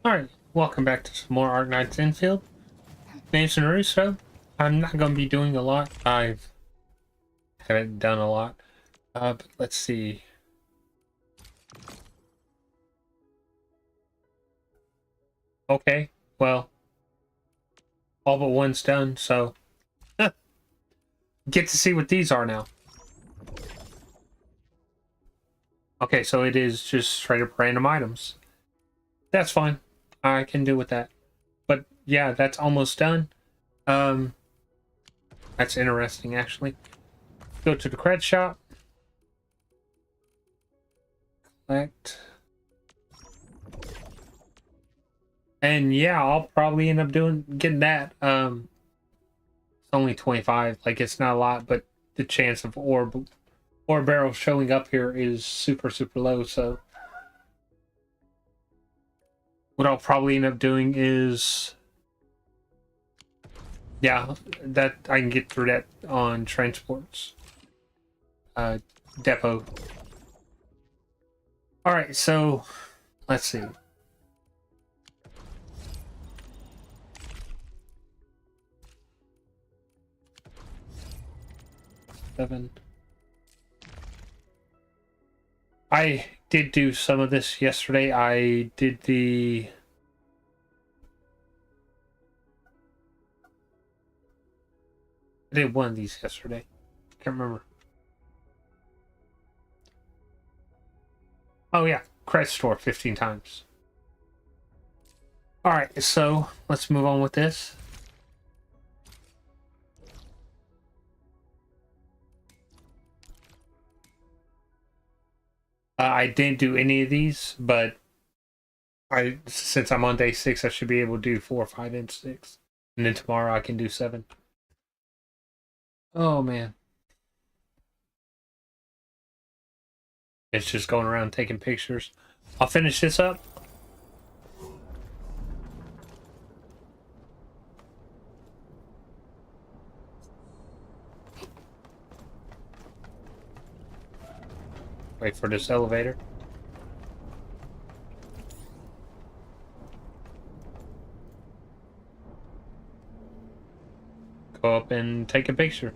Alright, welcome back to some more Arknights Endfield. Name's Norousto. I'm not going to be doing a lot. I haven't done a lot. But let's see. Okay, well, all but one's done, so get to see what these are now. Okay, so it is just straight up random items. That's fine. I can do with that. But yeah, that's almost done. That's interesting, actually. Go to the cred shop. Collect. And yeah, I'll probably end up getting that. It's only 25. Like, it's not a lot, but the chance of ore barrels showing up here is super, super low. So what I'll probably end up doing is, yeah, that I can get through that on transports. Depot. All right, so let's see. Seven. I did do some of this yesterday. I did one of these yesterday. Can't remember. Oh yeah, credit store 15 times. All right, so let's move on with this. I didn't do any of these, but since I'm on day 6, I should be able to do 4, 5, and 6, and then tomorrow I can do 7. Oh man, it's just going around taking pictures. I'll finish this up. Wait for this elevator. Go up and take a picture.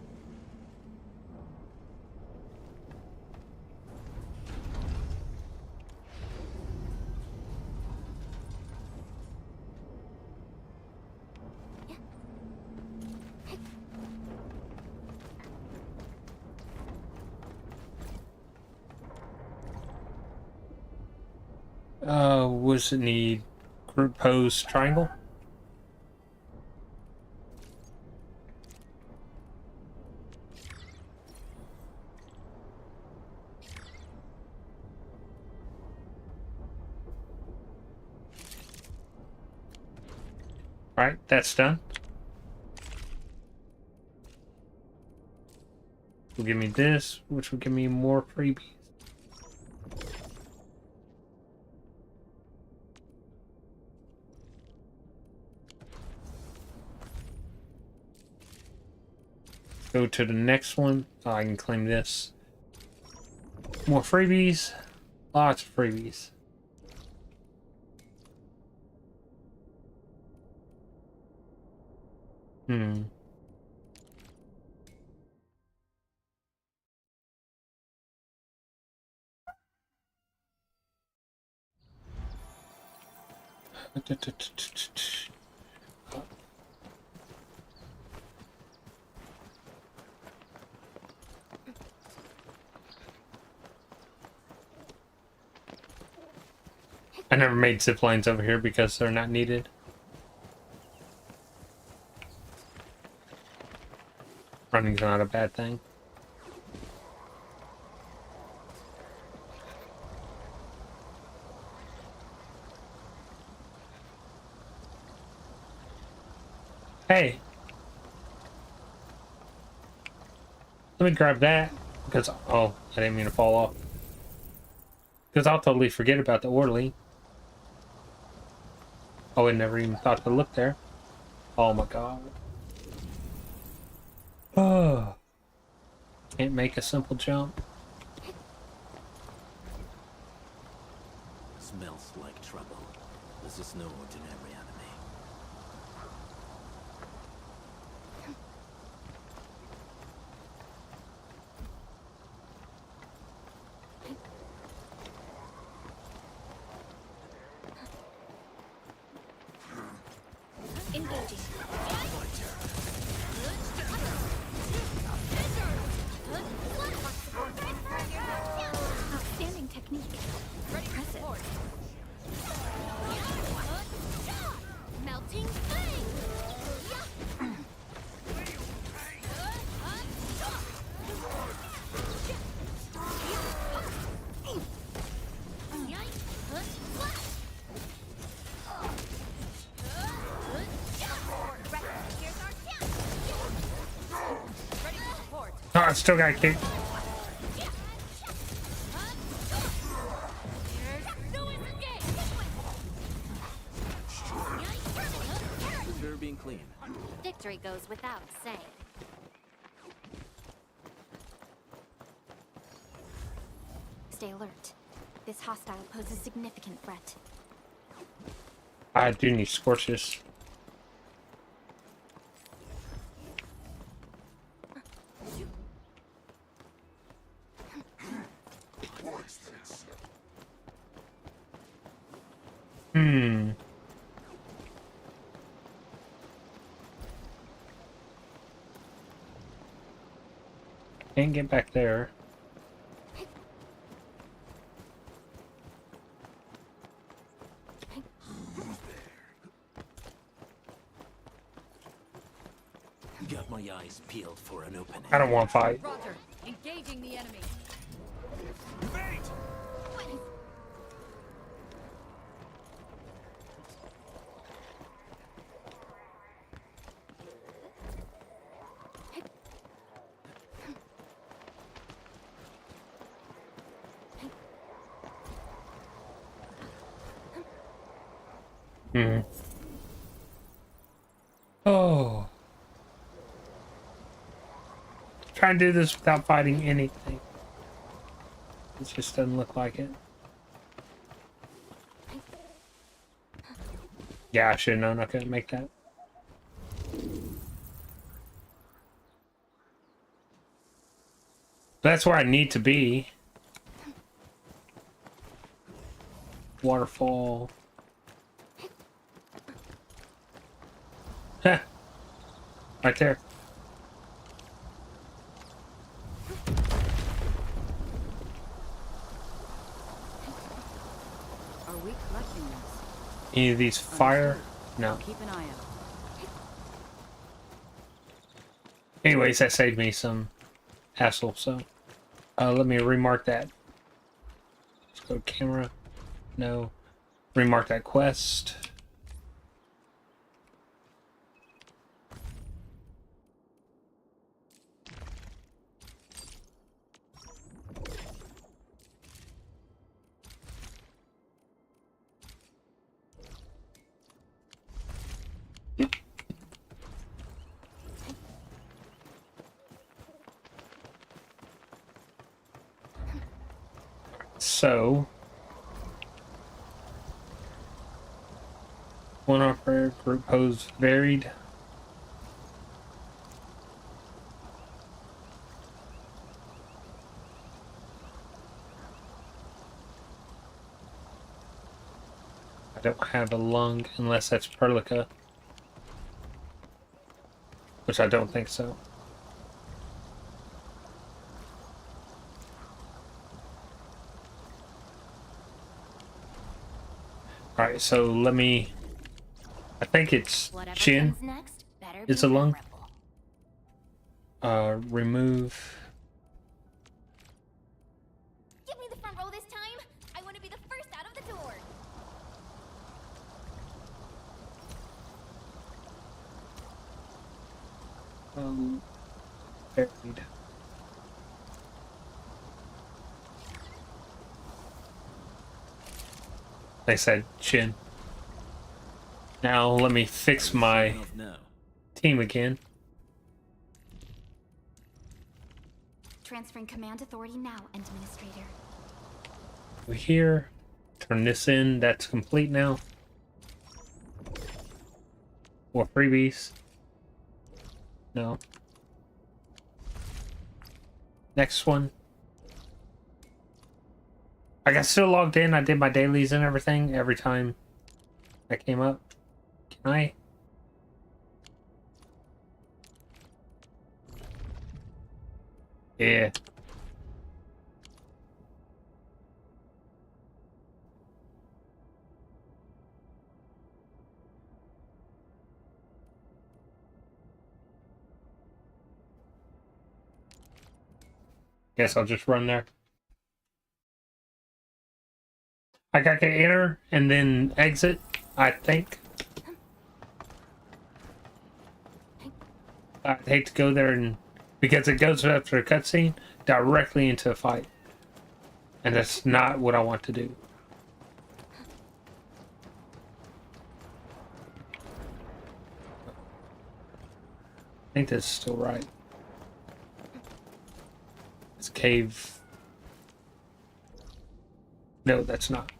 What does it need? Group pose triangle? Alright, that's done. Will give me this, which will give me more freebies. Go to the next one. Oh, I can claim this. More freebies. Lots of freebies. Hmm. I never made zip lines over here because they're not needed. Running's not a bad thing. Hey! Let me grab that, because, oh, I didn't mean to fall off. Because I'll totally forget about the orderly. Oh, I never even thought to look there. Oh my god. Oh. Can't make a simple jump. Smells like trouble. This is no ordinary enemy. Engaging. Outstanding technique. Impressive. Melting flame. Oh, I still got kicked. Consider being clean. Victory goes without saying. Stay alert. This hostile poses significant threat. I do need scorches. Can't get back there. Got my eyes peeled for an opening. I don't want to fight. Roger. Engaging the enemy. Oh. Try and do this without fighting anything. It just doesn't look like it. Yeah, I should have known I couldn't make that. That's where I need to be. Waterfall. Heh. Right there. Are we collecting this? Any of these fire? No. Keep an eye out. Anyways, that saved me some hassle, so let me remark that. Let's go to camera. No. Remark that quest. So, one operator group pose varied. I don't have a lung unless that's Perlica, which I don't think so. Alright, so let me... I think it's Whatever Chin. comes next, better It's be a lung. memorable. Remove... Give me the front row this time. I want to be the first out of the door. Buried. They said Chin. Now let me fix my Now. team again. Transferring command authority now, Administrator. We're here. Turn this in. That's complete now. Or freebies. No. Next one. I got still logged in. I did my dailies and everything every time that came up. Can I? Yeah. Guess I'll just run there. I got to enter and then exit, I think. I'd hate to go there and because it goes after a cutscene directly into a fight. And that's not what I want to do. I think that's still right. It's cave. No, that's not.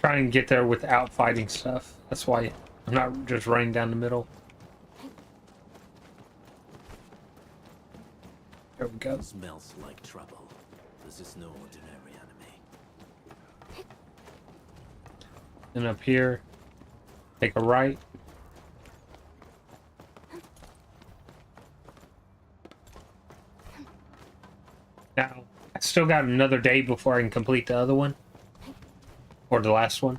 Try and get there without fighting stuff. That's why I'm not just running down the middle. There we go. Smells like trouble. This is no ordinary enemy. And up here, take a right. Now, I still got another day before I can complete the other one. Or the last one.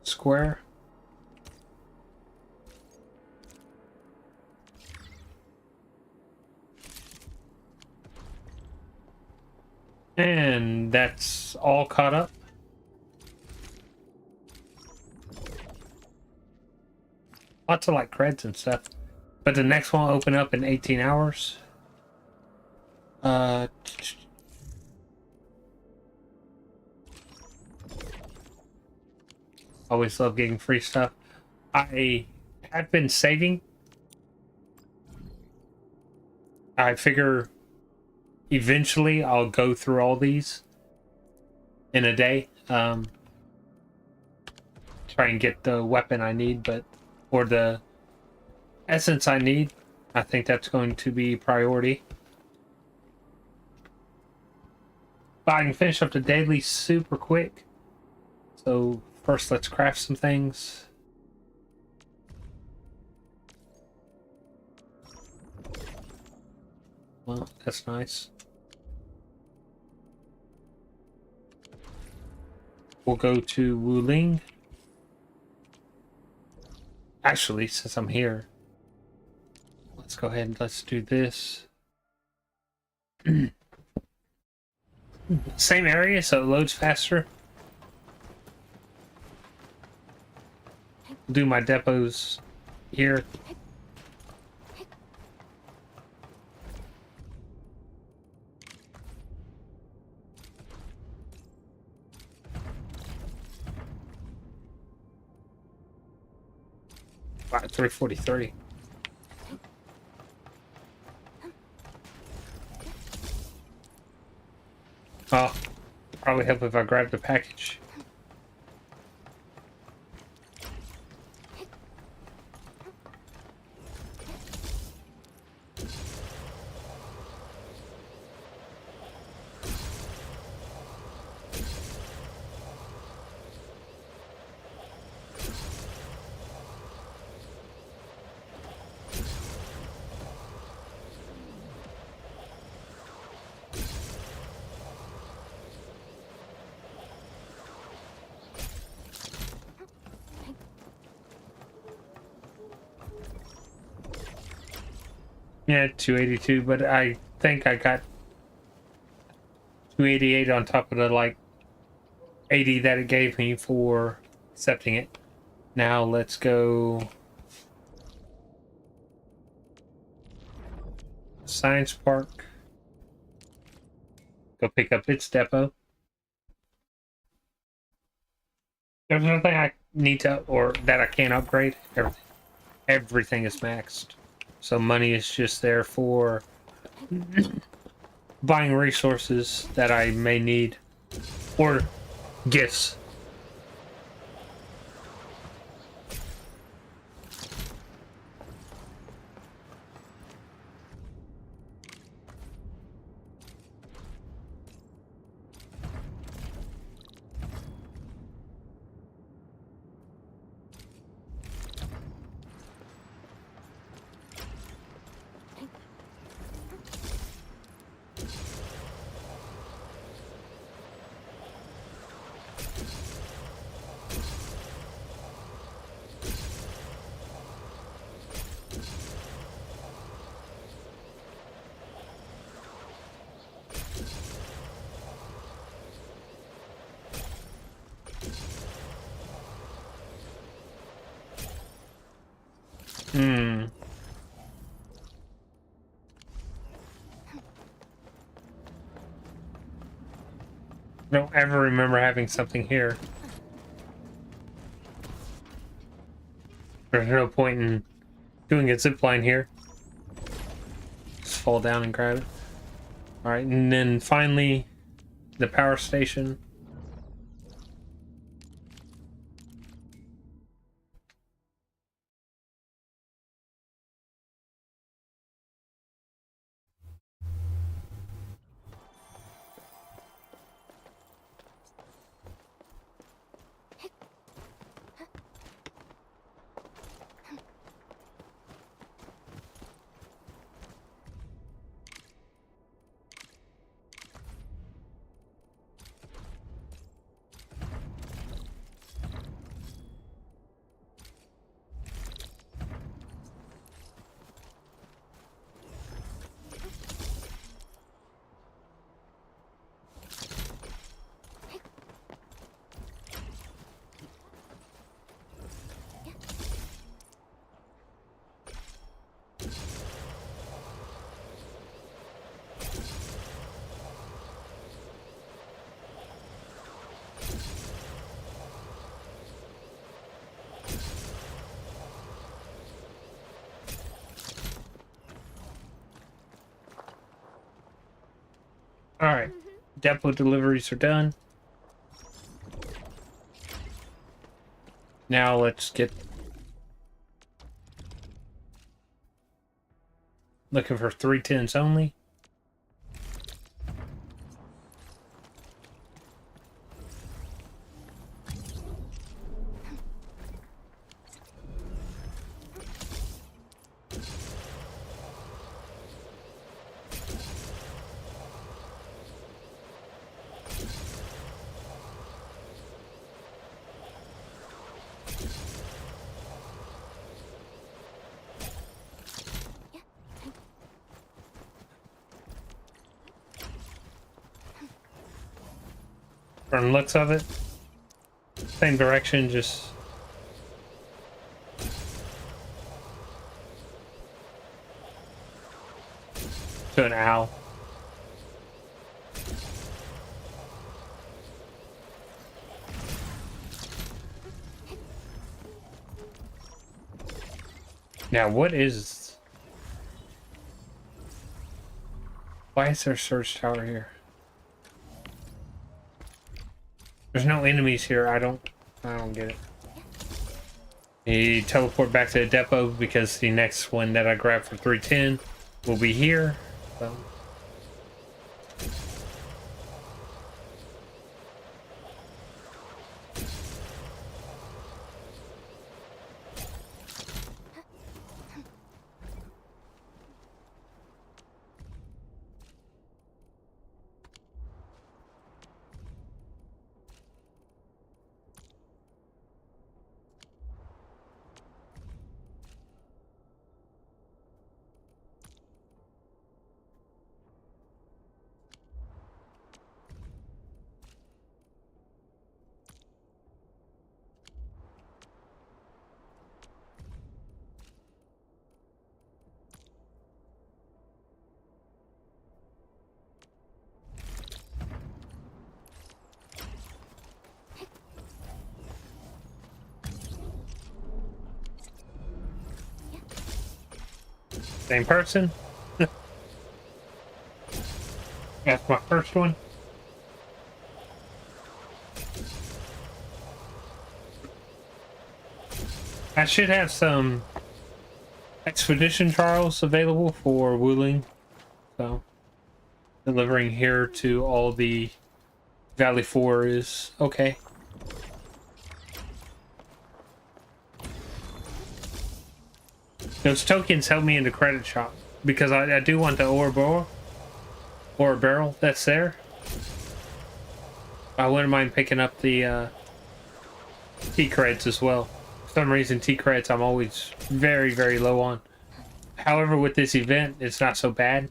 Square. And that's all caught up. Lots of like creds and stuff. But the next one will open up in 18 hours. Always love getting free stuff. I have been saving. I figure eventually I'll go through all these in a day. Try and get the weapon I need, or the essence I need. I think that's going to be priority. But I can finish up the daily super quick. So first let's craft some things. Well, that's nice. We'll go to Wuling. Actually, since I'm here, let's go ahead and let's do this. Same area, so it loads faster. Do my depots here. Wow, 343. Oh, probably help if I grab the package. Yeah, 282, but I think I got 288 on top of the like 80 that it gave me for accepting it. Now let's go Science Park. go pick up its depot. There's nothing I need to, or that I can't upgrade. Everything is maxed. So money is just there for buying resources that I may need. Or gifts. I don't ever remember having something here. There's no point in doing a zipline here. Just fall down and grab it. Alright, and then finally, the power station. Alright, depot deliveries are done. Now let's get looking for 310s only. From the looks of it, same direction, just to an owl. Now, what is? Why is there a search tower here? There's no enemies here. I don't get it. He teleport back to the depot because the next one that I grabbed for 310 will be here. So. Same person. That's my first one. I should have some expedition trials available for Wuling. So delivering here to all the Valley 4 is okay. Those tokens help me in the credit shop because I do want the ore barrel that's there. I wouldn't mind picking up the T creds as well. For some reason, T creds I'm always very, very low on. However, with this event, it's not so bad.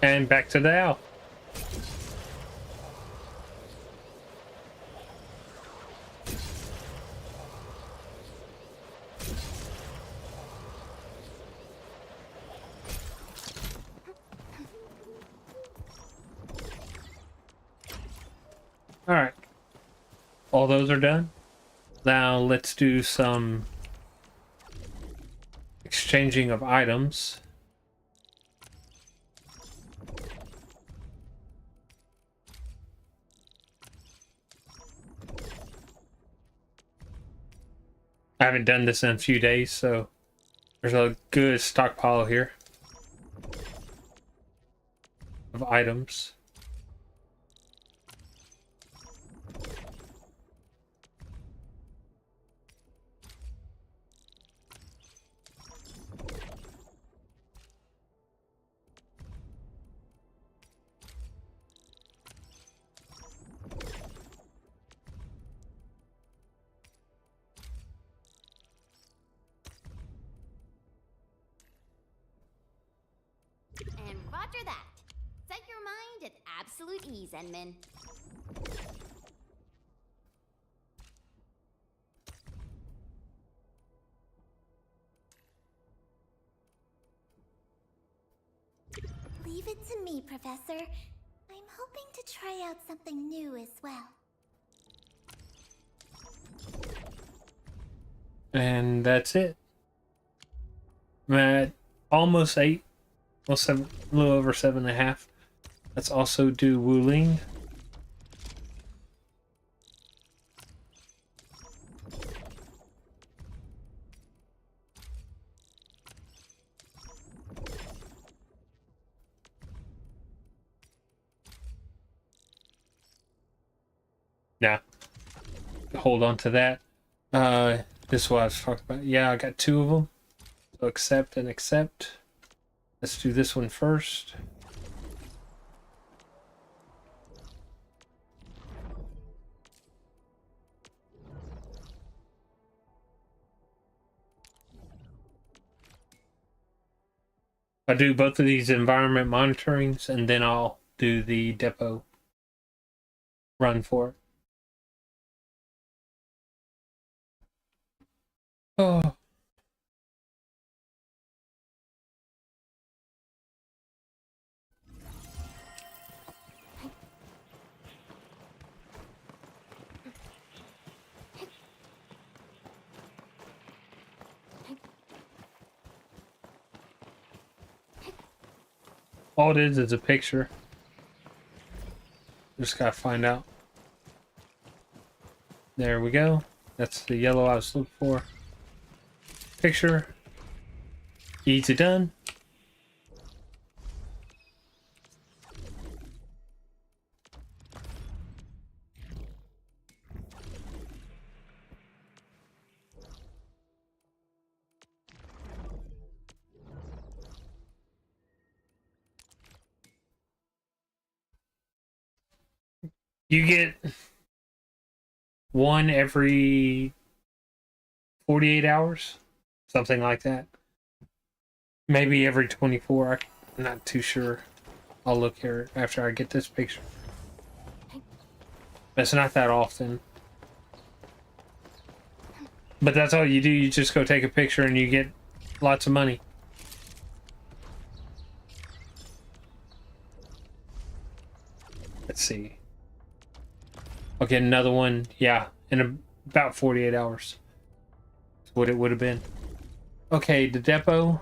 And back to the owl. All right. All those are done. Now let's do some exchanging of items. I haven't done this in a few days, so there's a good stockpile here of items. And roger that. Set your mind at absolute ease, Enman. Leave it to me, Professor. I'm hoping to try out something new as well. And that's it. I'm at almost 8. Well, 7, a little over 7.5. Let's also do Wuling. Nah. Hold on to that. This is what I was talking about. Yeah, I got 2 of them. So accept and accept. Let's do this one first. I'll do both of these environment monitorings and then I'll do the depot run for it. Oh. All it is a picture. Just gotta find out. There we go. That's the yellow I was looking for. Picture. Easy done. You get one every 48 hours, something like that. Maybe every 24. I'm not too sure. I'll look here after I get this picture. It's not that often. But that's all you do. You just go take a picture and you get lots of money. see. I'll get another one, yeah, in about 48 hours. That's what it would have been. Okay, the depot.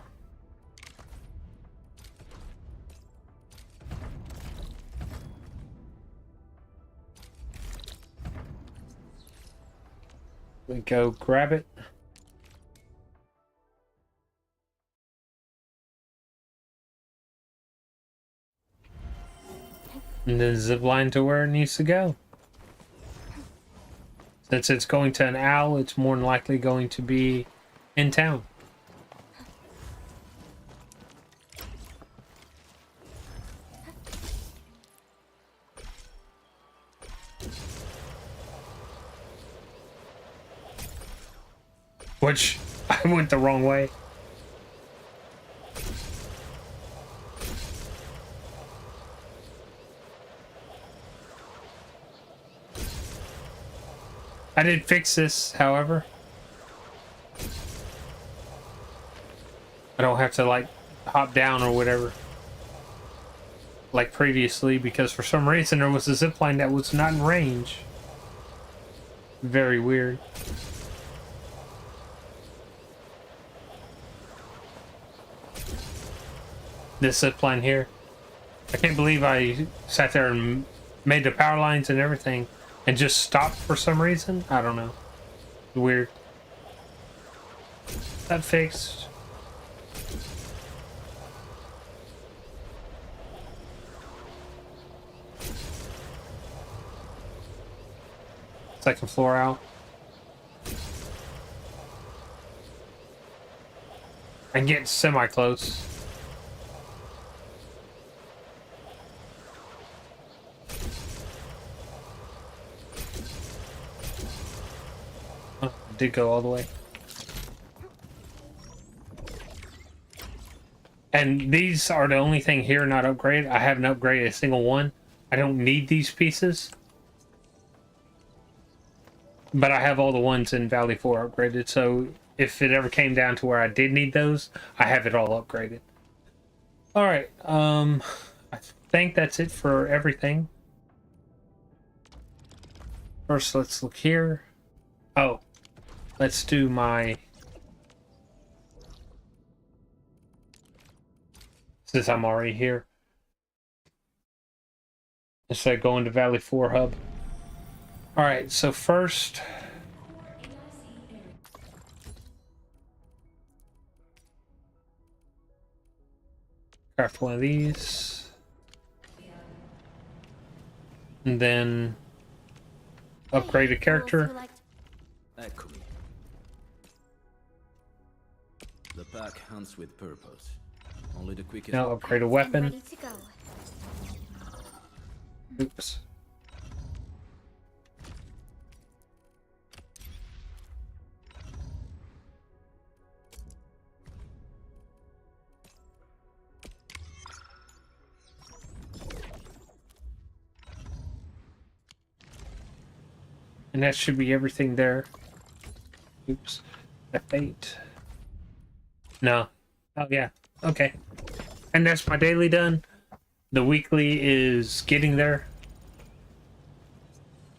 We go grab it. And then zip line to where it needs to go. Since it's going to an owl, it's more than likely going to be in town. Which, I went the wrong way. I did fix this, however. I don't have to, like, hop down or whatever. Like previously, because for some reason there was a zipline that was not in range. Very weird. This zipline here. I can't believe I sat there and made the power lines and everything and just stopped for some reason. I don't know. Weird. That fixed. Second floor out. I can get semi-close. Oh, did go all the way. And these are the only thing here not upgraded. I haven't upgraded a single one. I don't need these pieces. But I have all the ones in Valley 4 upgraded, so if it ever came down to where I did need those, I have it all upgraded. Alright, I think that's it for everything. First, let's look here. Oh, let's do my... Since I'm already here. Instead of going to Valley 4 hub. Alright, so first... craft one of these. And then... upgrade a character. Echo me. The pack hunts with purpose. Only the quickest. Now upgrade a weapon. Oops. And that should be everything there. Oops. F8. No. Oh, yeah. Okay. And that's my daily done. The weekly is getting there.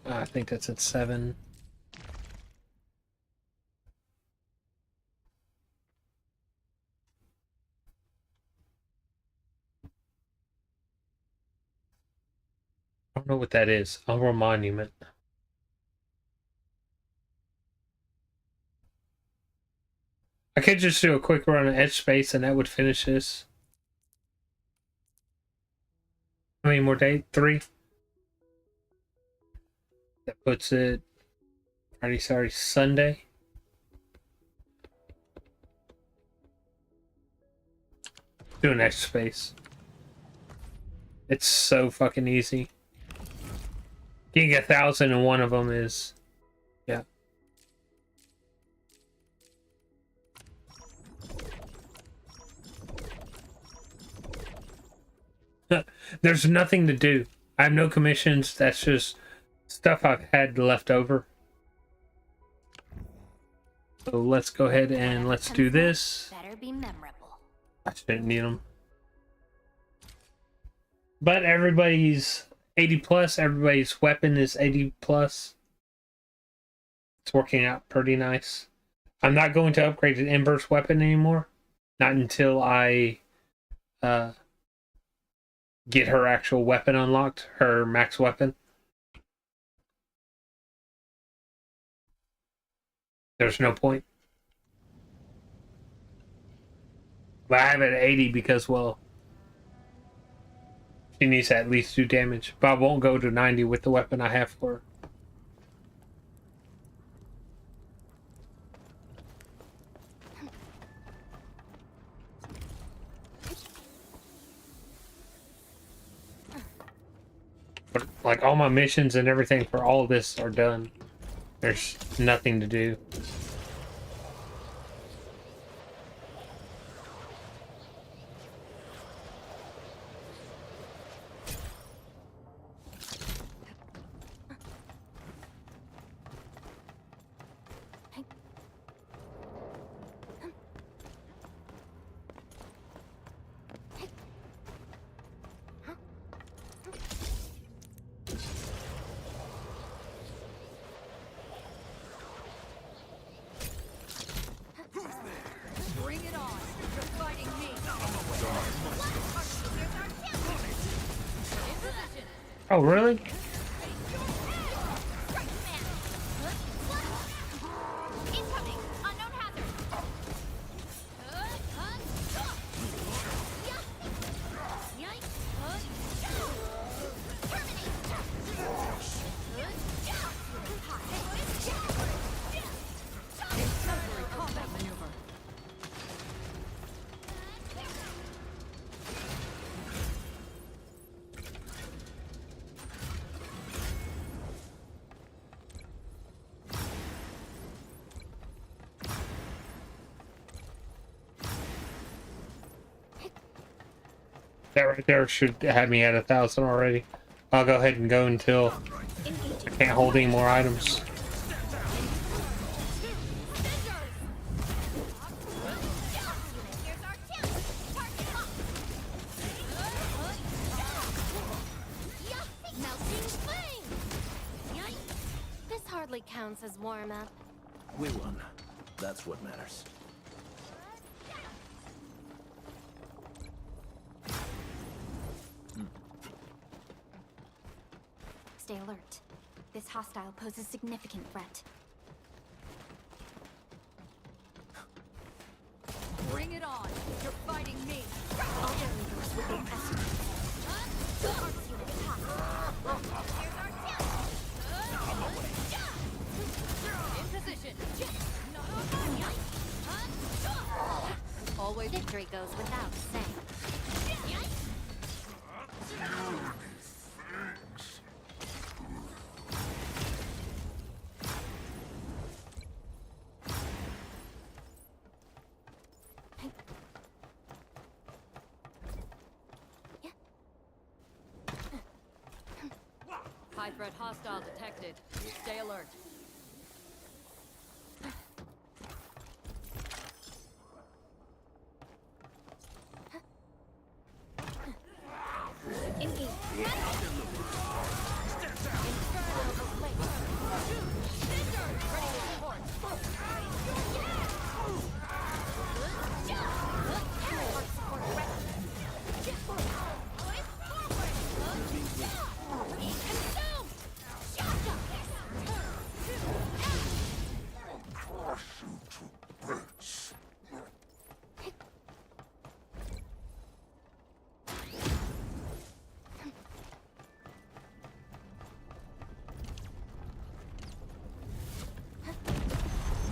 I think that's at 7. I don't know what that is. Umbral Monument. I could just do a quick run of Edge Space and that would finish this. How many more days? 3? That puts it Friday, Saturday, Sunday. Do an Edge Space. It's so fucking easy. Getting 1,000 and one of them is... yeah. There's nothing to do. I have no commissions. That's just stuff I've had left over. So let's go ahead and let's do this. Better be memorable. I shouldn't need them. But everybody's 80 plus. Everybody's weapon is 80 plus. It's working out pretty nice. I'm not going to upgrade an Ember's weapon anymore. Not until I get her actual weapon unlocked, her max weapon. There's no point. But I have it at 80 because, well, she needs to at least do damage. But I won't go to 90 with the weapon I have for her. But, like, all my missions and everything for all of this are done. There's nothing to do. Bring it on. You're fighting me. In position. Oh, really? Incoming! Unknown hazard! Exemplary combat maneuver. That right there should have me at 1,000 already. I'll go ahead and go until I can't hold any more items. This hardly counts as warm-up. We won. That's what matters. Stay alert. This hostile poses significant threat. Bring it on. You're fighting me. All their leaders will be estimated. Arts unit In position. Always. Victory goes without saying. High threat hostile detected. Stay alert. Engage.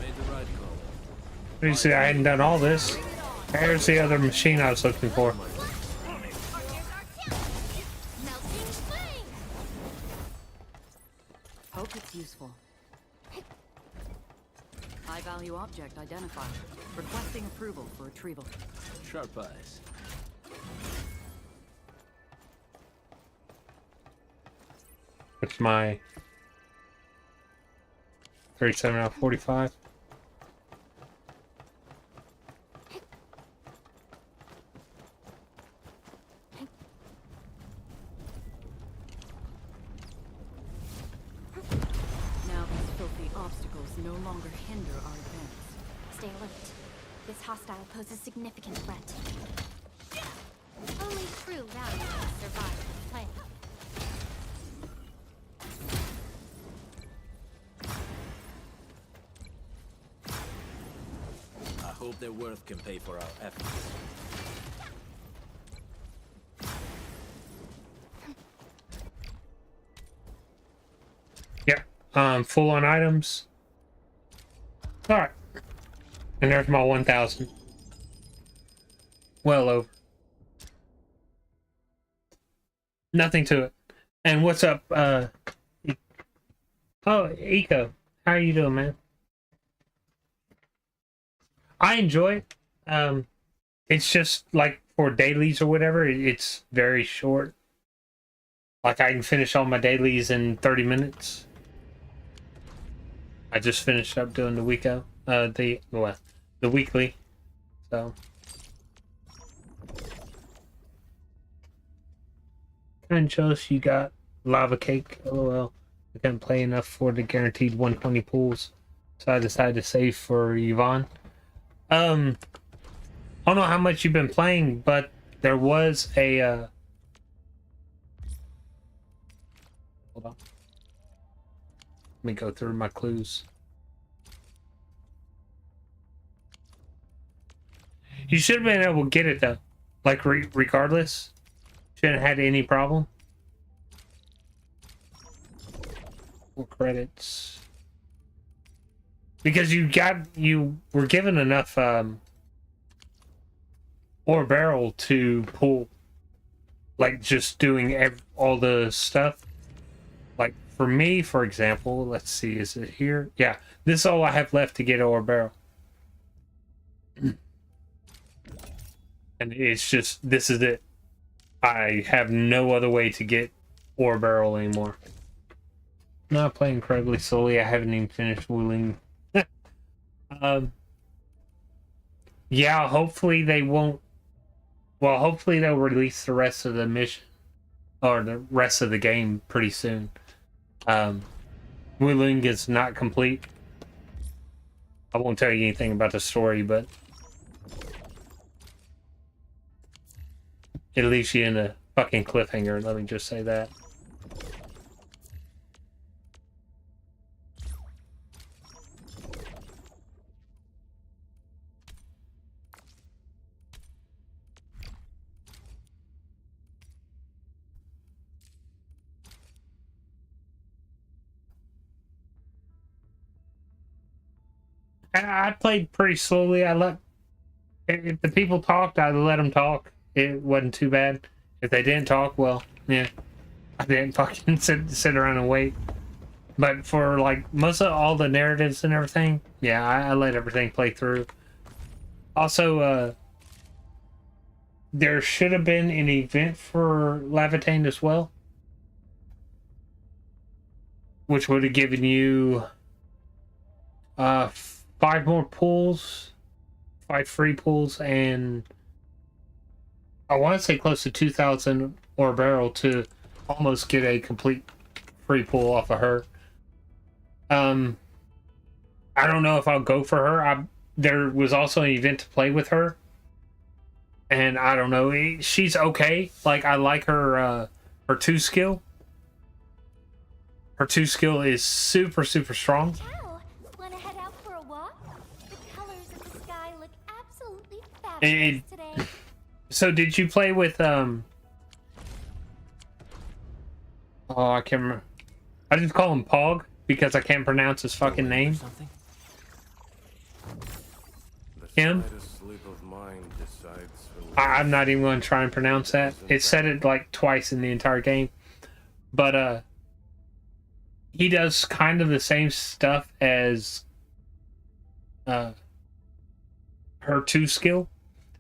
Made the right call. You see, I hadn't done all this. Here's the other machine I was looking for. Hope it's useful. High value object identified. Requesting approval for retrieval. Sharp eyes. It's my 37 out of 45. hinder our advance. Stay alert. This hostile poses significant threat. Only true valiant survive the play. I hope their worth can pay for our efforts. Yeah. Full on items. Alright. And there's my 1,000. Well over. Nothing to it. And what's up, oh, Eco. How are you doing, man? I enjoy it. It's just like for dailies or whatever, it's very short. Like I can finish all my dailies in 30 minutes. I just finished up doing the the weekly. So kind of jealous you got lava cake. LOL. I couldn't play enough for the guaranteed 120 pools, so I decided to save for Yvonne. I don't know how much you've been playing, but there was a hold on. Let me go through my clues. You should have been able to get it though. Like regardless. Shouldn't have had any problem. More credits. Because you were given enough ore barrel to pull, like just doing all the stuff. Like for me, for example, let's see, is it here? Yeah, this is all I have left to get ore barrel. And it's just, this is it. I have no other way to get ore barrel anymore. Not playing incredibly slowly. I haven't even finished wheeling. Yeah, hopefully they won't. Well, hopefully they'll release the rest of the mission or the rest of the game pretty soon. Wheeling is not complete. I won't tell you anything about the story, but it leaves you in a fucking cliffhanger. Let me just say that. I played pretty slowly. If the people talked, I let them talk. It wasn't too bad. If they didn't talk, well, yeah, I didn't fucking sit around and wait. But for like most of all the narratives and everything, yeah, I let everything play through. Also, there should have been an event for Levitain as well, which would have given you 5 more pulls, 5 free pulls, and I want to say close to 2,000 ore barrel to almost get a complete free pull off of her. I don't know if I'll go for her. There was also an event to play with her, and I don't know. She's okay. Like I like her her 2 skill. Her 2 skill is super strong. Ciao. Wanna head out for a walk? The colors of the sky look absolutely fabulous today. So did you play with oh, I can't remember. I just call him Pog because I can't pronounce his fucking name. Him? I'm not even going to try and pronounce that. It said it like twice in the entire game. But he does kind of the same stuff as her 2 skill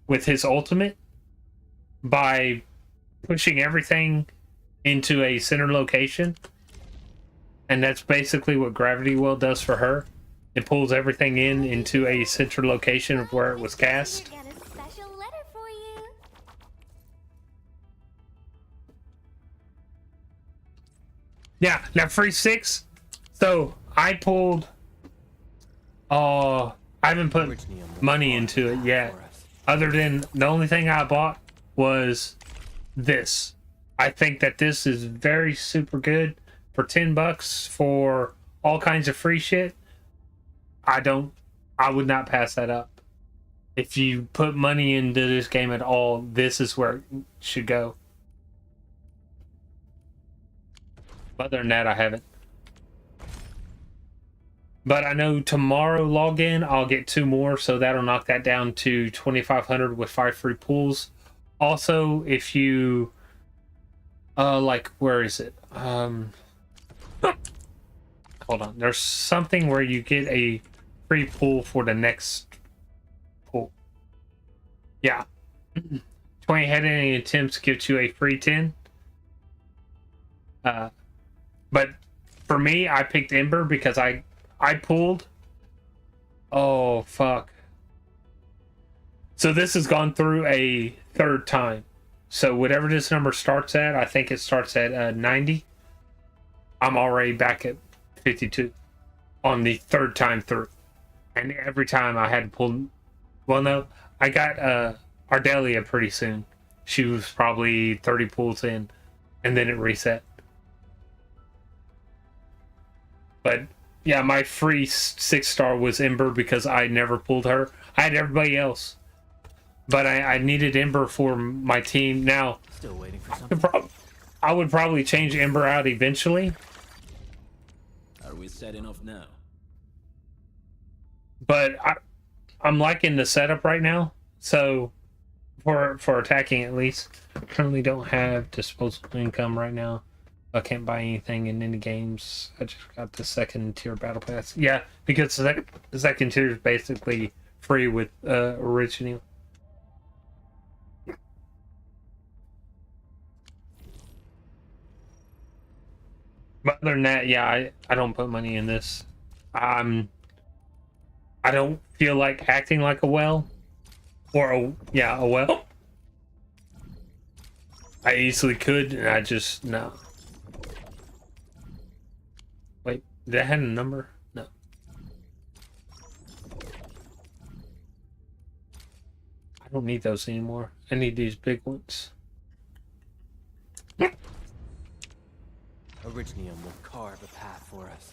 with his ultimate by pushing everything into a center location. And that's basically what Gravity Well does for her. It pulls everything into a central location of where it was cast. I got a special letter for you. Yeah, now free 6. So I pulled Oh, I haven't put Originium will money carve into a it path yet. for us. Other than the only thing I bought was this. I think that this is very super good for $10 for all kinds of free shit. I would not pass that up. If you put money into this game at all, this is where it should go. Other than that, I haven't. But I know tomorrow login, I'll get 2 more, so that'll knock that down to 2,500 with 5 free pools. Also, if you, like, where is it? Hold on. There's something where you get a free pool for the next pool. Yeah. 20 heading attempts gives you a free 10. But for me, I picked Ember because I pulled. Oh, fuck. So this has gone through a 3rd time. So whatever this number starts at, I think it starts at 90. I'm already back at 52 on the 3rd time through. And every time I had to pull. Well, no, I got Ardelia pretty soon. She was probably 30 pulls in, and then it reset. But yeah, my free 6-star was Ember because I never pulled her. I had everybody else, but I needed Ember for my team. Now, Still waiting for something. I would probably change Ember out eventually, Are we setting off now? but I'm liking the setup right now. So for attacking at least, I currently don't have disposable income right now. I can't buy anything in any games. I just got the 2nd tier battle pass. Yeah, because the 2nd tier is basically free with original. But other than that, yeah, I don't put money in this. I don't feel like acting like a whale. Or a whale. I easily could, and I just no. Wait, did that have a number? No. I don't need those anymore. I need these big ones. Originium will carve a path for us.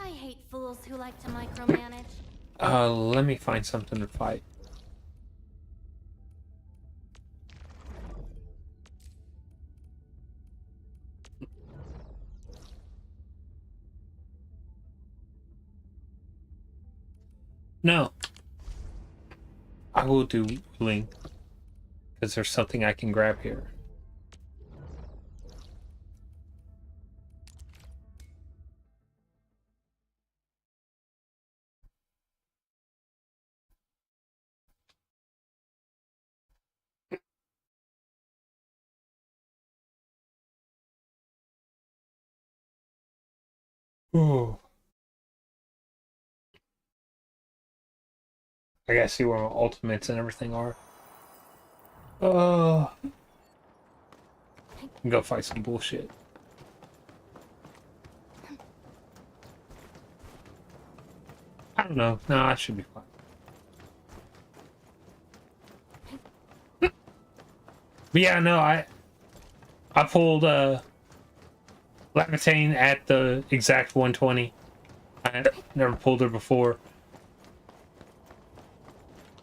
I hate fools who like to micromanage. Let me find something to fight. No. I will do Link. Because there's something I can grab here. Ooh. I gotta see where my ultimates and everything are. Go fight some bullshit. I don't know. No, I should be fine. But yeah, no, I pulled Levitane at the exact 120. I never pulled her before.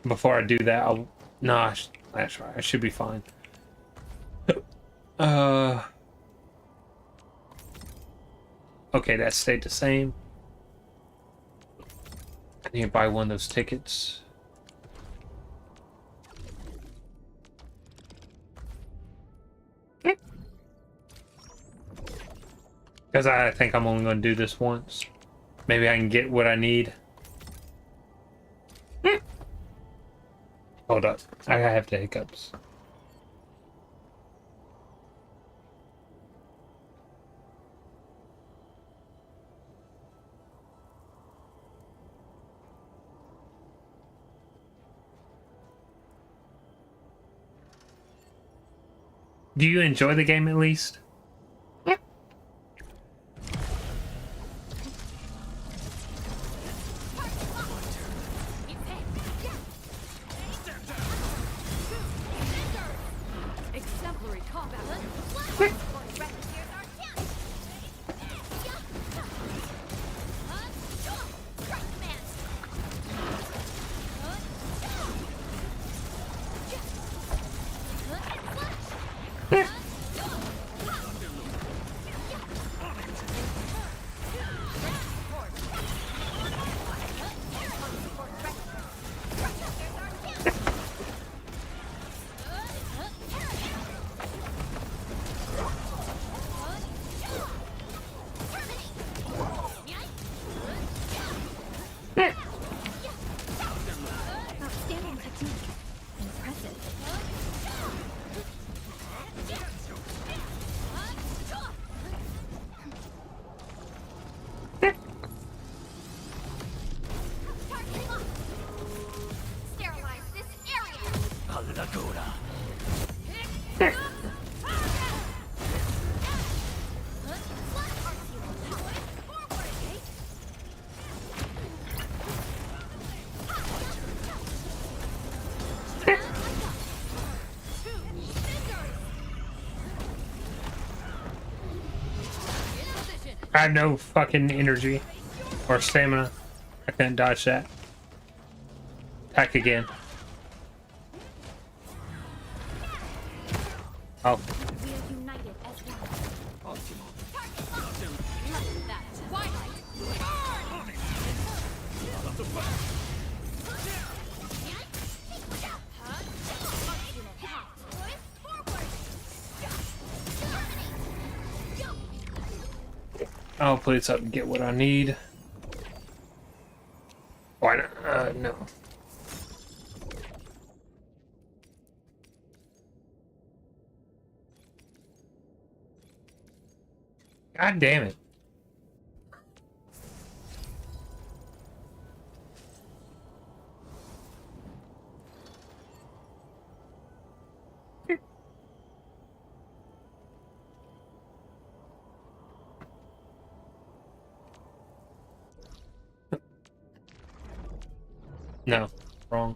Before I do that, that's right. I should be fine. Okay, that stayed the same. I need to buy one of those tickets. Because I think I'm only going to do this once. Maybe I can get what I need. Hold up. I have the hiccups. Do you enjoy the game at least? I have no fucking energy or stamina. I can't dodge that. Attack again. Oh. We are united as one. I'll put this up and get what I need. Why not? No. God damn it. No, wrong.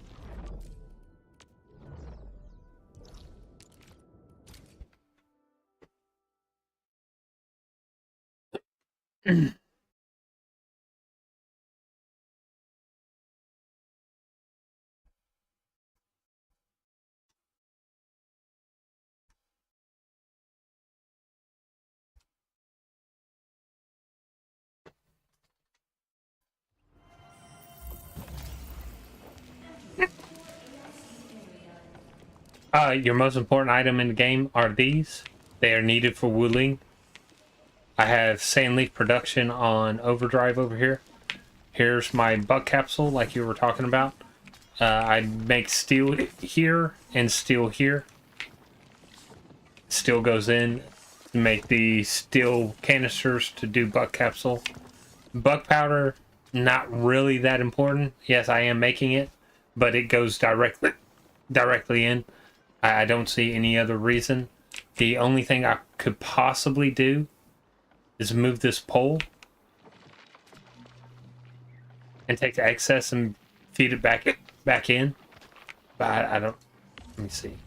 Your most important item in the game are these. They are needed for wooling. I have sand leaf production on overdrive over here. Here's my buck capsule, like you were talking about. I make steel here and steel here. Steel goes in to make the steel canisters to do buck capsule. Buck powder, not really that important. Yes, I am making it, but it goes directly in. I don't see any other reason. The only thing I could possibly do is move this pole and take the excess and feed it back in. But I don't. Let me see.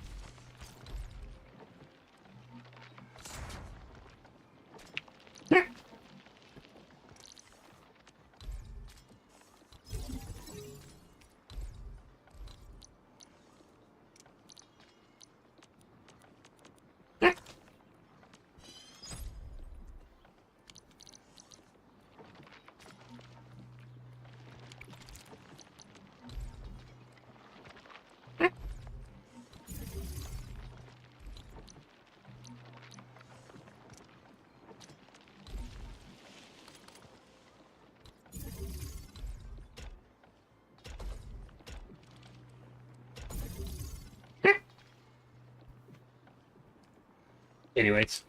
Anyways,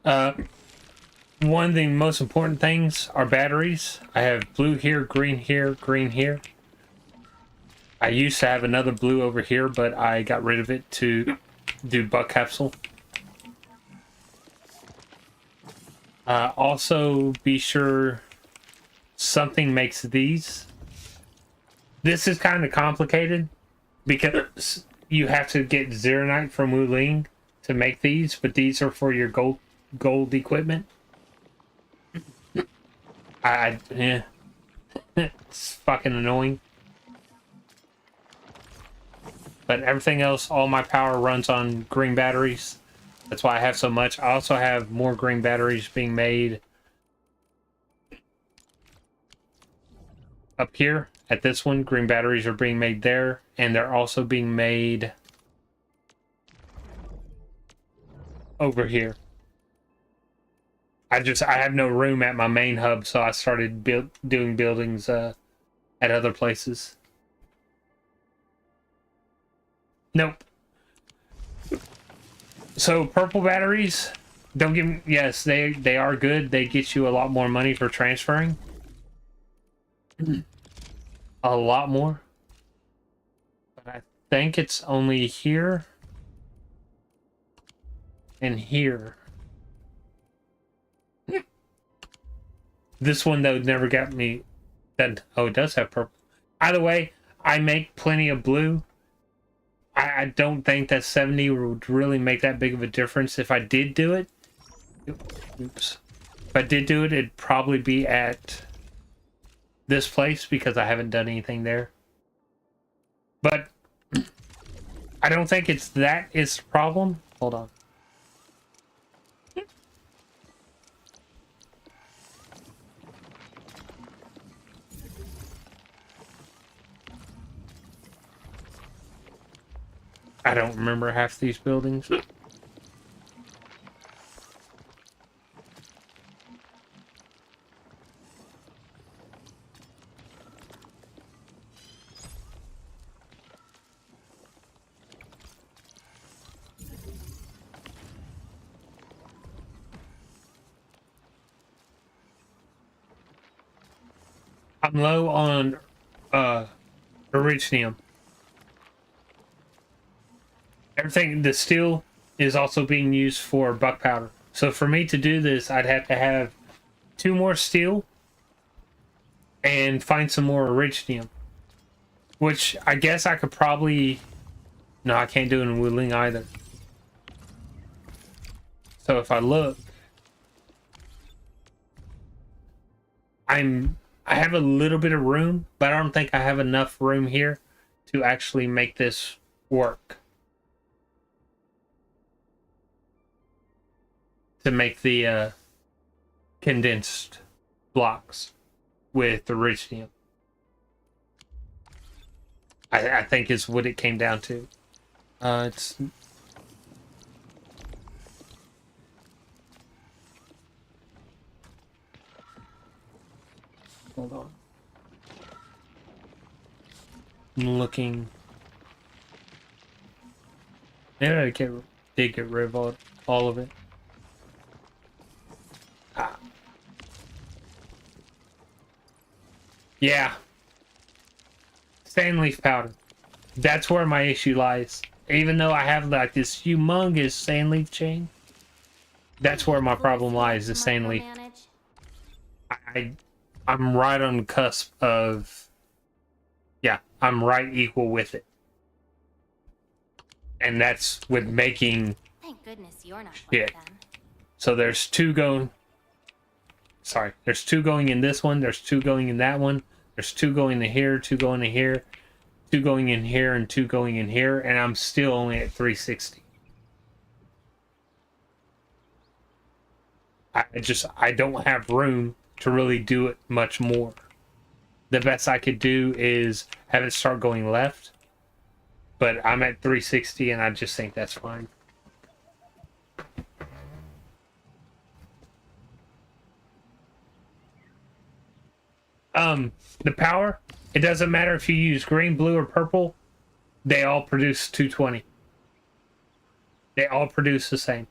one of the most important things are batteries. I have blue here, green here, green here. I used to have another blue over here, but I got rid of it to do buck capsule. Also, be sure something makes these. This is kind of complicated because you have to get Zeronite from Wuling to make these, but these are for your gold equipment. Yeah. It's fucking annoying. But everything else, all my power runs on green batteries. That's why I have so much. I also have more green batteries being made up here at this one. Green batteries are being made there, and they're also being made over here. I have no room at my main hub, so I started doing buildings at other places. Nope. So purple batteries, don't give me, yes, they are good. They get you a lot more money for transferring. A lot more. But I think it's only here and here. This one though never got me. That oh, it does have purple. Either way, I make plenty of blue. I don't think that 70 would really make that big of a difference if I did do it. Oops. If I did do it, it'd probably be at this place because I haven't done anything there. But I don't think it's that is the problem. Hold on. I don't remember half these buildings. I'm low on Originium. Everything, the steel is also being used for buck powder. So for me to do this, I'd have to have 2 more steel and find some more Originium. Which I guess I could probably... No, I can't do it in Wuling either. So if I look... I have a little bit of room, but I don't think I have enough room here to actually make this work. To make the condensed blocks with Originium. I think is what it came down to. It's... Hold on. I'm looking. Maybe I did get rid of all of it. Ah. Yeah. Sand leaf powder. That's where my issue lies. Even though I have like this humongous sand leaf chain, that's where my problem lies, the sand leaf. I'm right on the cusp of... Yeah, I'm right equal with it. And that's with making... Thank goodness you're not shit. like them. So there's 2 going... Sorry, there's 2 going in this one, there's 2 going in that one, there's 2 going in here, 2 going in here, 2 going in here, and 2 going in here, and I'm still only at 360. I don't have room to really do it much more. The best I could do is have it start going left, but I'm at 360 and I just think that's fine. The power, it doesn't matter if you use green, blue, or purple, they all produce 220. They all produce the same.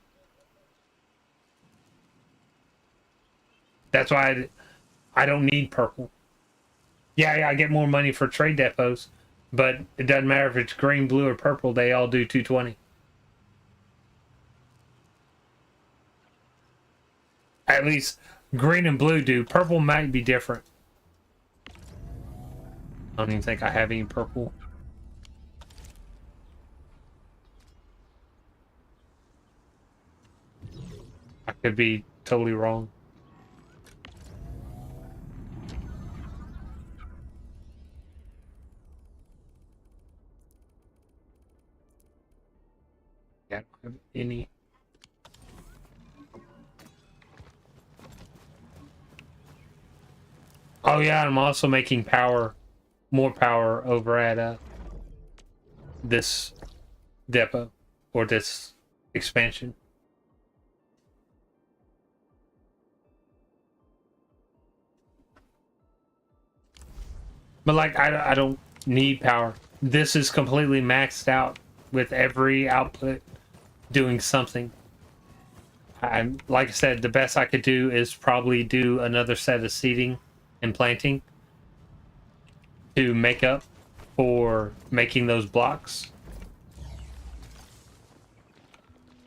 That's why I don't need purple. Yeah, I get more money for trade depots, but it doesn't matter if it's green, blue, or purple, they all do 220. At least green and blue do. Purple might be different. I don't even think I have any purple. I could be totally wrong. Yeah, I don't have any. Oh yeah, I'm also making more power over at this depot or this expansion. But like, I don't need power. This is completely maxed out with every output doing something. Like I said, the best I could do is probably do another set of seeding and planting to make up for making those blocks.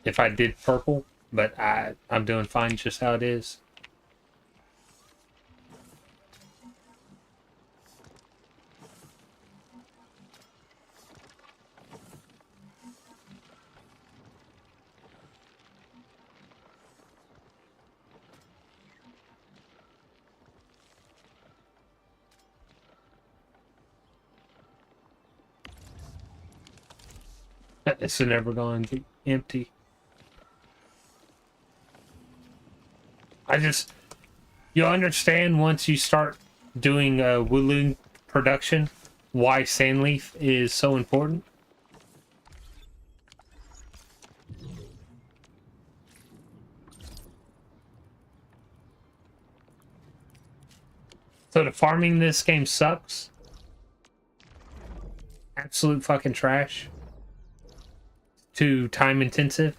if I did purple, but I'm doing fine just how it is. It's never going to be empty. You'll understand once you start doing woodland production why sandleaf is so important. So the farming in this game sucks. Absolute fucking trash. Too time intensive.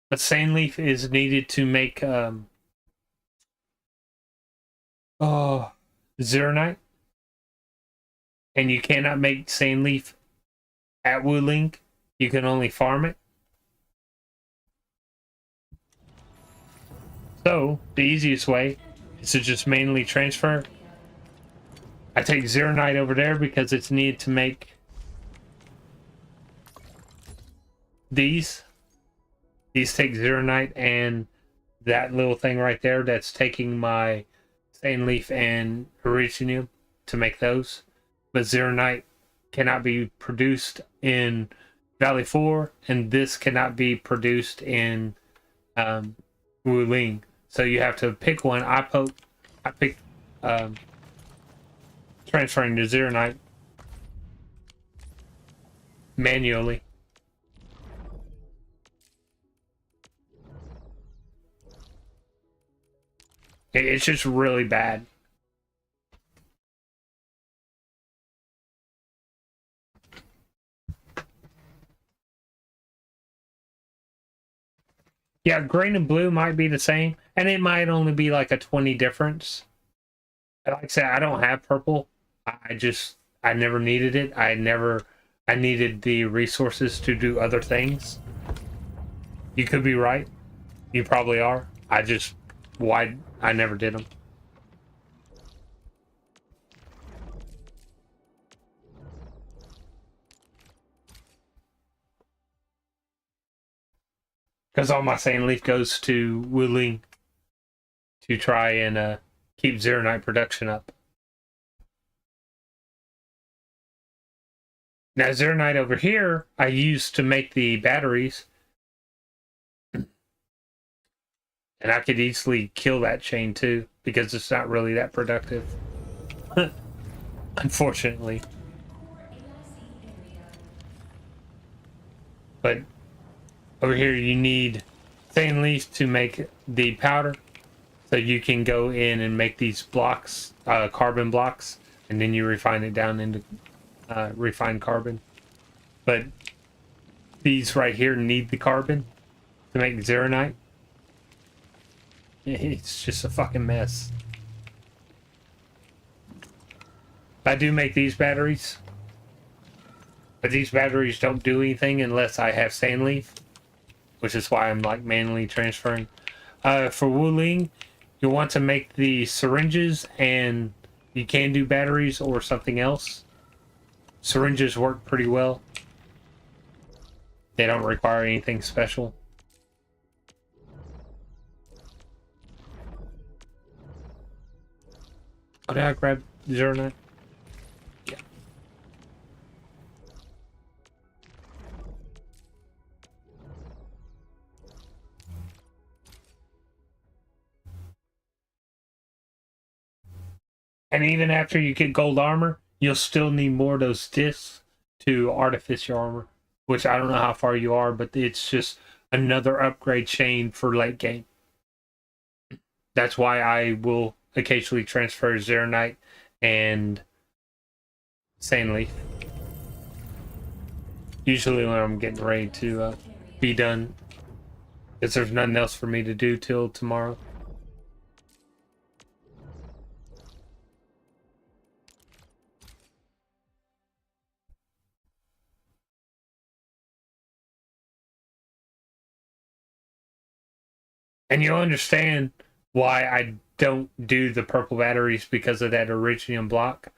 But sandleaf is needed to make zeronite. And you cannot make sandleaf at Woodling. You can only farm it. So the easiest way is to just manually transfer. I take zeronite over there because it's needed to make these. These take zeronite, and that little thing right there that's taking my sandleaf and originium to make those. But zeronite cannot be produced in Valley 4, and this cannot be produced in Wuling. So you have to pick one. I picked transferring to zeronite manually. It's just really bad. Yeah, green and blue might be the same, and it might only be like a 20 difference. Like I said, I don't have purple. I never needed it. I needed the resources to do other things. You could be right. You probably are. I never did them. Because all my sandleaf goes to Wuling to try and keep zeronite production up. Now zeronite over here I use to make the batteries. And I could easily kill that chain too, because it's not really that productive. Unfortunately. But over here you need sandleaf to make the powder. So you can go in and make these blocks, carbon blocks, and then you refine it down into refined carbon. But these right here need the carbon to make zeronite. It's just a fucking mess. I do make these batteries, but these batteries don't do anything unless I have sandleaf, which is why I'm like manually transferring. For Wuling, you'll want to make the syringes, and you can do batteries or something else. Syringes work pretty well. They don't require anything special. Oh, did I grab zeronite? Yeah. And even after you get gold armor, you'll still need more of those discs to artifice your armor, which I don't know how far you are, but it's just another upgrade chain for late game. That's why I will occasionally transfer zeronite and sandleaf. Usually when I'm getting ready to be done, because there's nothing else for me to do till tomorrow. And you'll understand why I don't do the purple batteries because of that Iridium block.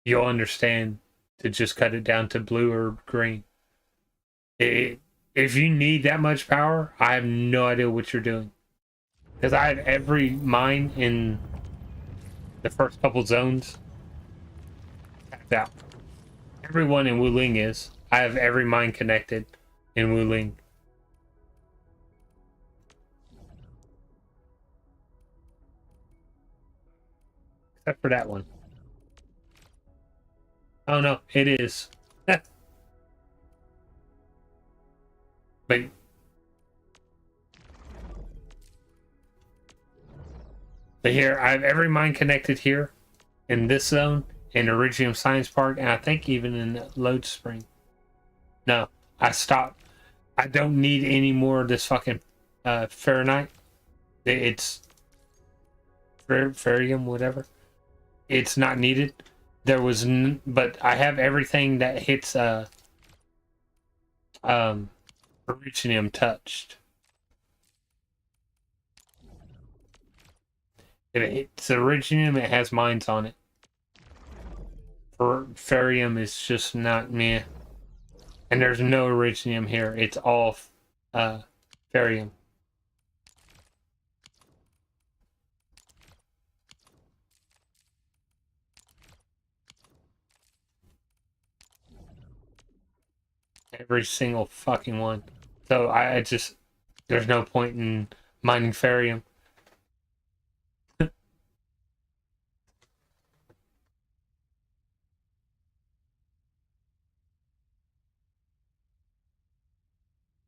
You'll understand to just cut it down to blue or green. If you need that much power, I have no idea what you're doing. Because I have every mine in the first couple zones tapped out. Everyone in Wuling is. I have every mine connected in Wuling. Except for that one. Oh no, it is. But here, I have every mine connected here in this zone, in Iridium Science Park, and I think even in Lode Spring. No, I stopped. I don't need any more of this fucking Fahrenheit. It's Ferium, whatever. It's not needed. There was, but I have everything that hits Iridium touched. If it hits Iridium, it has mines on it. For Ferium is just not meh. And there's no Iridium here. It's all Ferium. Every single fucking one. So I just, there's no point in mining Ferium.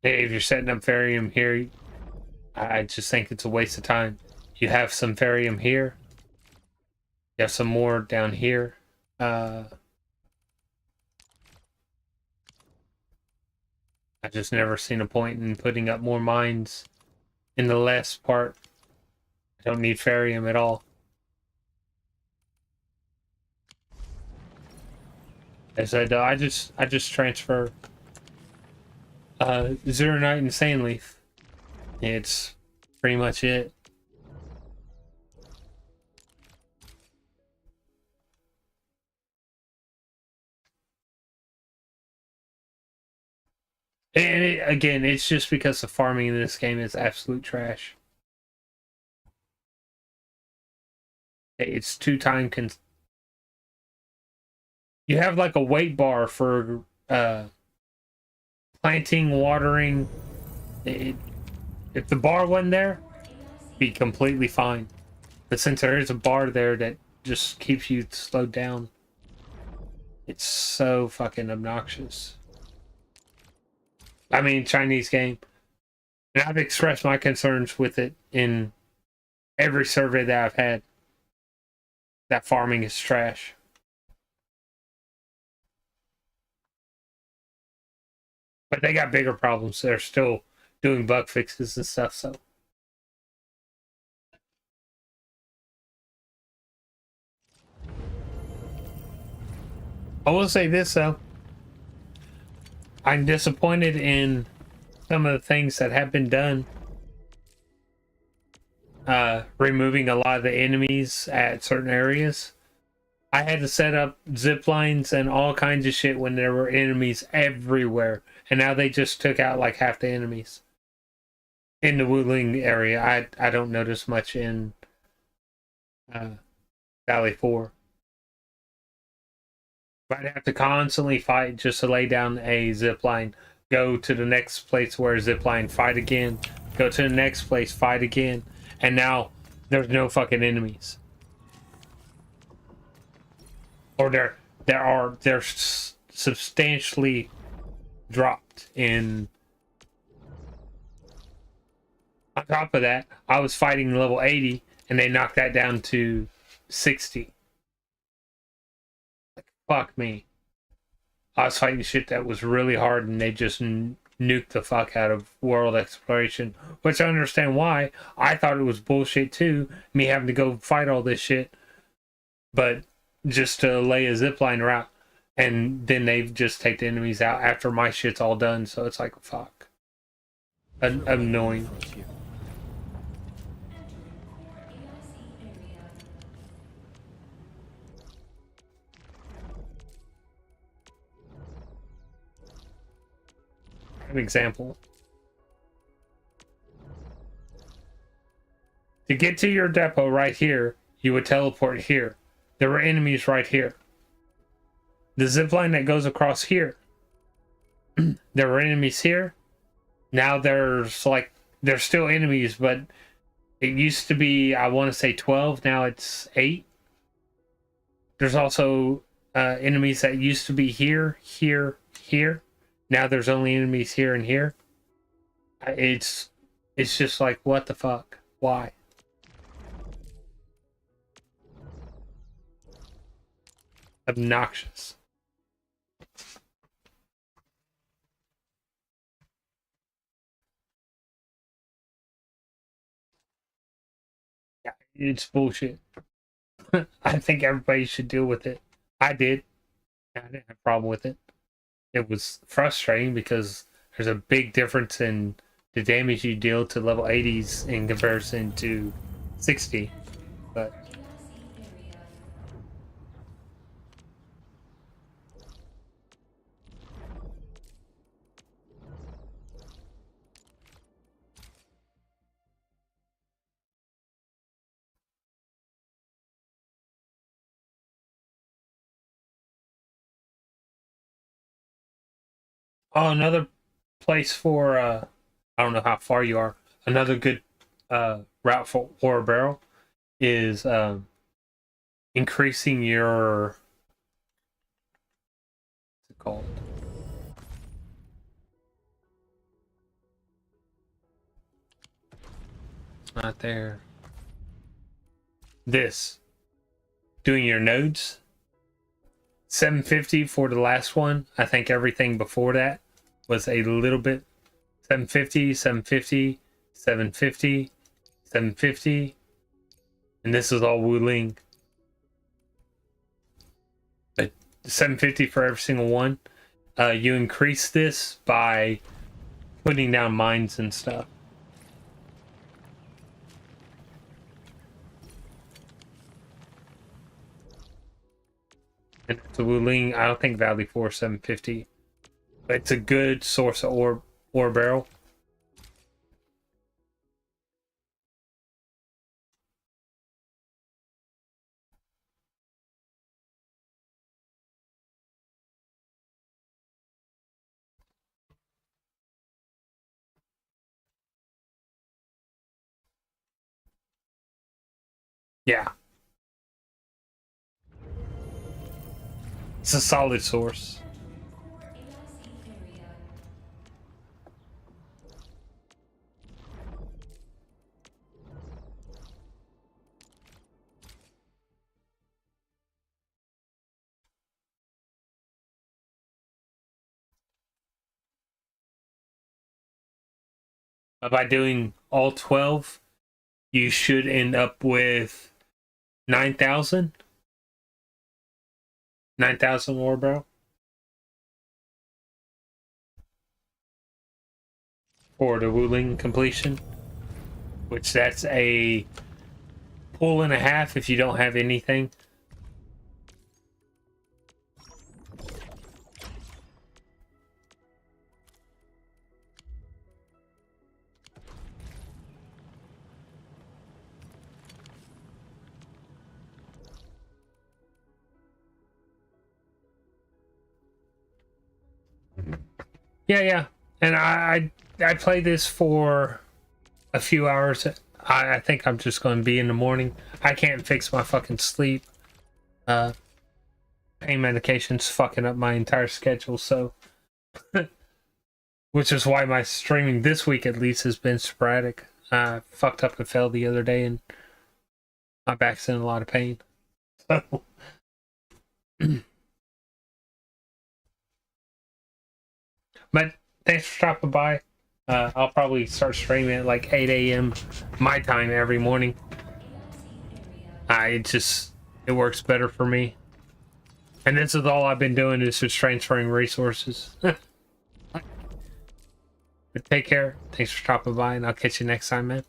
If you're setting up Ferium here, I just think it's a waste of time. You have some Ferium here. You have some more down here. I just never seen a point in putting up more mines in the last part. I don't need Ferium at all. As I do, I just transfer Zero Night and Sandleaf. It's pretty much it. And again, it's just because the farming in this game is absolute trash. It's two-time you have like a weight bar for planting, watering. If the bar wasn't there, it'd be completely fine. But since there is a bar there that just keeps you slowed down, it's so fucking obnoxious. I mean, Chinese game. And I've expressed my concerns with it in every survey that I've had. That farming is trash. But they got bigger problems. They're still doing bug fixes and stuff, so. I will say this, though. I'm disappointed in some of the things that have been done. Removing a lot of the enemies at certain areas. I had to set up zip lines and all kinds of shit when there were enemies everywhere. And now they just took out like half the enemies. In the Wuling area, I don't notice much in Valley 4. But I'd have to constantly fight just to lay down a zip line. Go to the next place where a zip line, fight again. Go to the next place, fight again. And now there's no fucking enemies. Or they're substantially dropped in. On top of that, I was fighting level 80 and they knocked that down to 60. Like, fuck me. I was fighting shit that was really hard and they just nuked the fuck out of world exploration, which I understand why. I thought it was bullshit too, me having to go fight all this shit, but just to lay a zipline route, and then they just take the enemies out after my shit's all done, so it's like, fuck. Annoying. An example. To get to your depot right here, you would teleport here. There were enemies right here. The zip line that goes across here. There were enemies here. Now there's still enemies, but it used to be, I want to say 12, now it's 8. There's also enemies that used to be here, here, here. Now there's only enemies here and here. It's just like, what the fuck? Why? Obnoxious. Yeah, it's bullshit. I think everybody should deal with it. I did. I didn't have a problem with it. It was frustrating because there's a big difference in the damage you deal to level 80s in comparison to 60. But oh, another place for I don't know how far you are. Another good route for ore barrel is increasing your, what's it called? It's not there. This. Doing your nodes. 750 for the last one. I think everything before that was a little bit 750, 750, 750, 750. And this is all Wuling. But 750 for every single one. You increase this by putting down mines and stuff. And it's a Wuling, I don't think Valley 4 750. But it's a good source of ore barrel. Yeah. It's a solid source. By doing all 12, you should end up with 9,000. 9,000 ore barrel. For the Wuling completion. Which that's a pull and a half if you don't have anything. Yeah. And I play this for a few hours. I think I'm just going to be in the morning. I can't fix my fucking sleep. Pain medication's fucking up my entire schedule, so which is why my streaming this week at least has been sporadic. I fucked up and fell the other day and my back's in a lot of pain. So but thanks for stopping by. I'll probably start streaming at like 8 a.m. my time every morning. It works better for me. And this is all I've been doing is just transferring resources. But take care. Thanks for stopping by, and I'll catch you next time, man.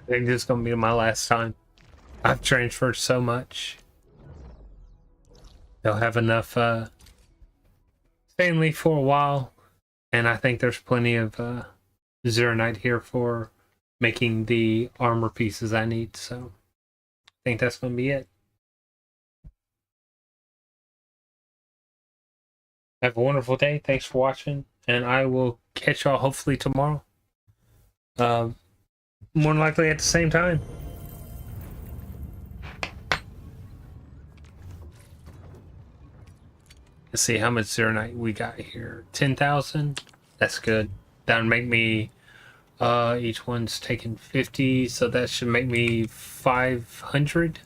I think this is gonna be my last time. I've transferred so much. They'll have enough Stanley for a while, and I think there's plenty of Zeronite here for making the armor pieces I need, so I think that's gonna be it. Have a wonderful day. Thanks for watching, and I will catch y'all hopefully tomorrow. More than likely at the same time. Let's see how much Zeronite we got here. 10,000. That's good. That would make me each one's taking 50, so that should make me 500.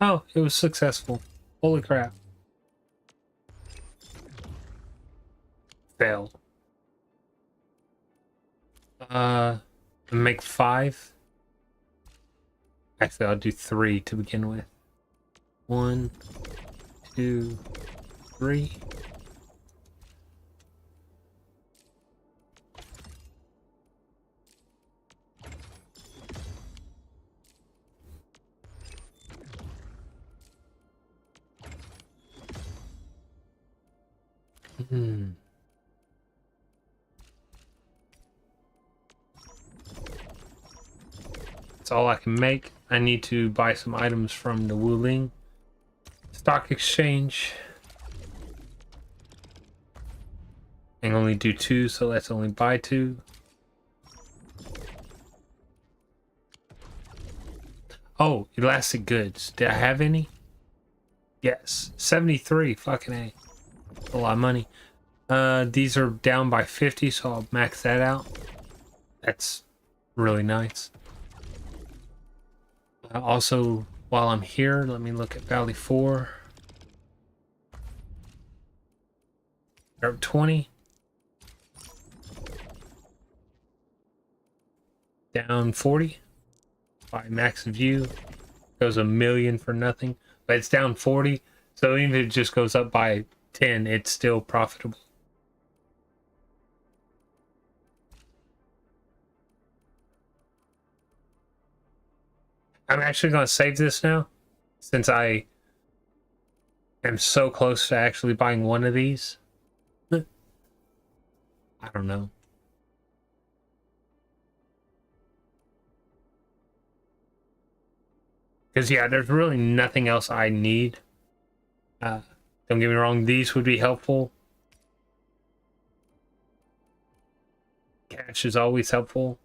Oh, it was successful. Holy crap. Failed. Make 5. Actually, I'll do 3 to begin with. 1, 2, 3. That's all I can make. I need to buy some items from the Wuling Stock Exchange. I can only do 2, so let's only buy 2. Oh, elastic goods. Did I have any? Yes. 73. Fucking A. That's a lot of money. These are down by 50, so I'll max that out. That's really nice. Also, while I'm here, let me look at Valley 4. They're up 20. Down 40. By max view. Goes a million for nothing. But it's down 40. So even if it just goes up by 10, it's still profitable. I'm actually going to save this now, since I am so close to actually buying one of these. I don't know. Because, yeah, there's really nothing else I need. Don't get me wrong, these would be helpful. Cash is always helpful.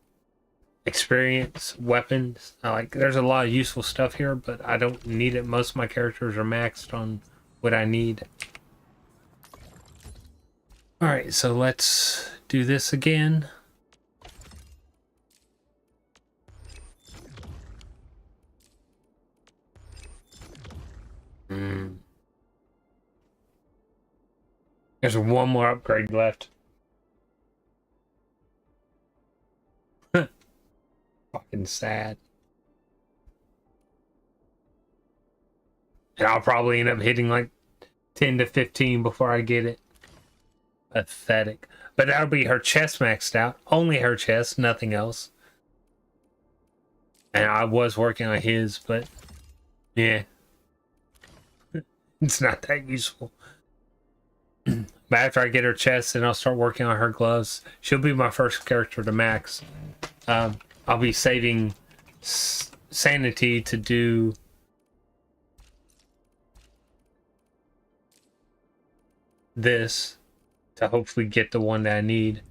Experience, weapons. There's a lot of useful stuff here, but I don't need it. Most of my characters are maxed on what I need. Alright, so let's do this again. There's one more upgrade left. Fucking sad. And I'll probably end up hitting like 10 to 15 before I get it. Pathetic. But that'll be her chest maxed out. Only her chest, nothing else. And I was working on his, but yeah. It's not that useful. But after I get her chest, then I'll start working on her gloves. She'll be my first character to max. I'll be saving sanity to do this to hopefully get the one that I need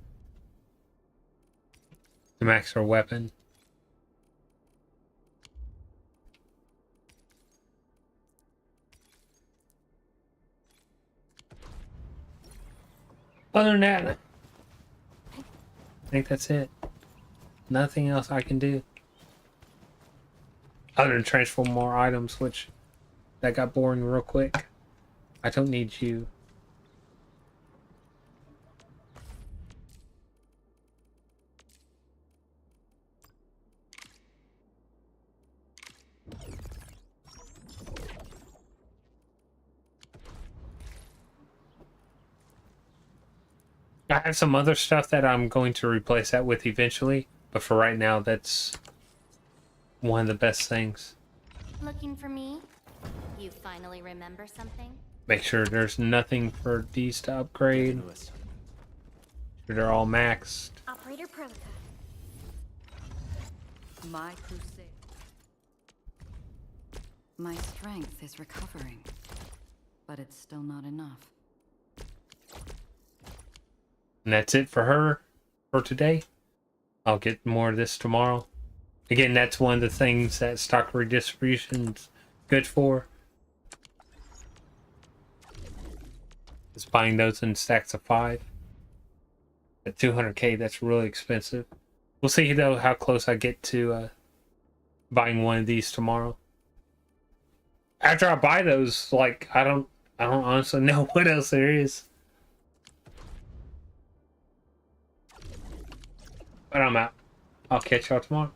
to max her weapon. Other than that, I think that's it. Nothing else I can do. Other than transform more items, which that got boring real quick. I don't need you. I have some other stuff that I'm going to replace that with eventually, but for right now, that's one of the best things. Looking for me? You finally remember something? Make sure there's nothing for these to upgrade. Norousto. They're all maxed. Operator Protocol. My crusade. My strength is recovering, but it's still not enough. And that's it for her for today. I'll get more of this tomorrow. Again, that's one of the things that stock redistribution's good for. Is buying those in stacks of 5. At 200k, that's really expensive. We'll see though how close I get to buying one of these tomorrow. After I buy those, like I don't honestly know what else there is. But I'm out. I'll catch y'all tomorrow.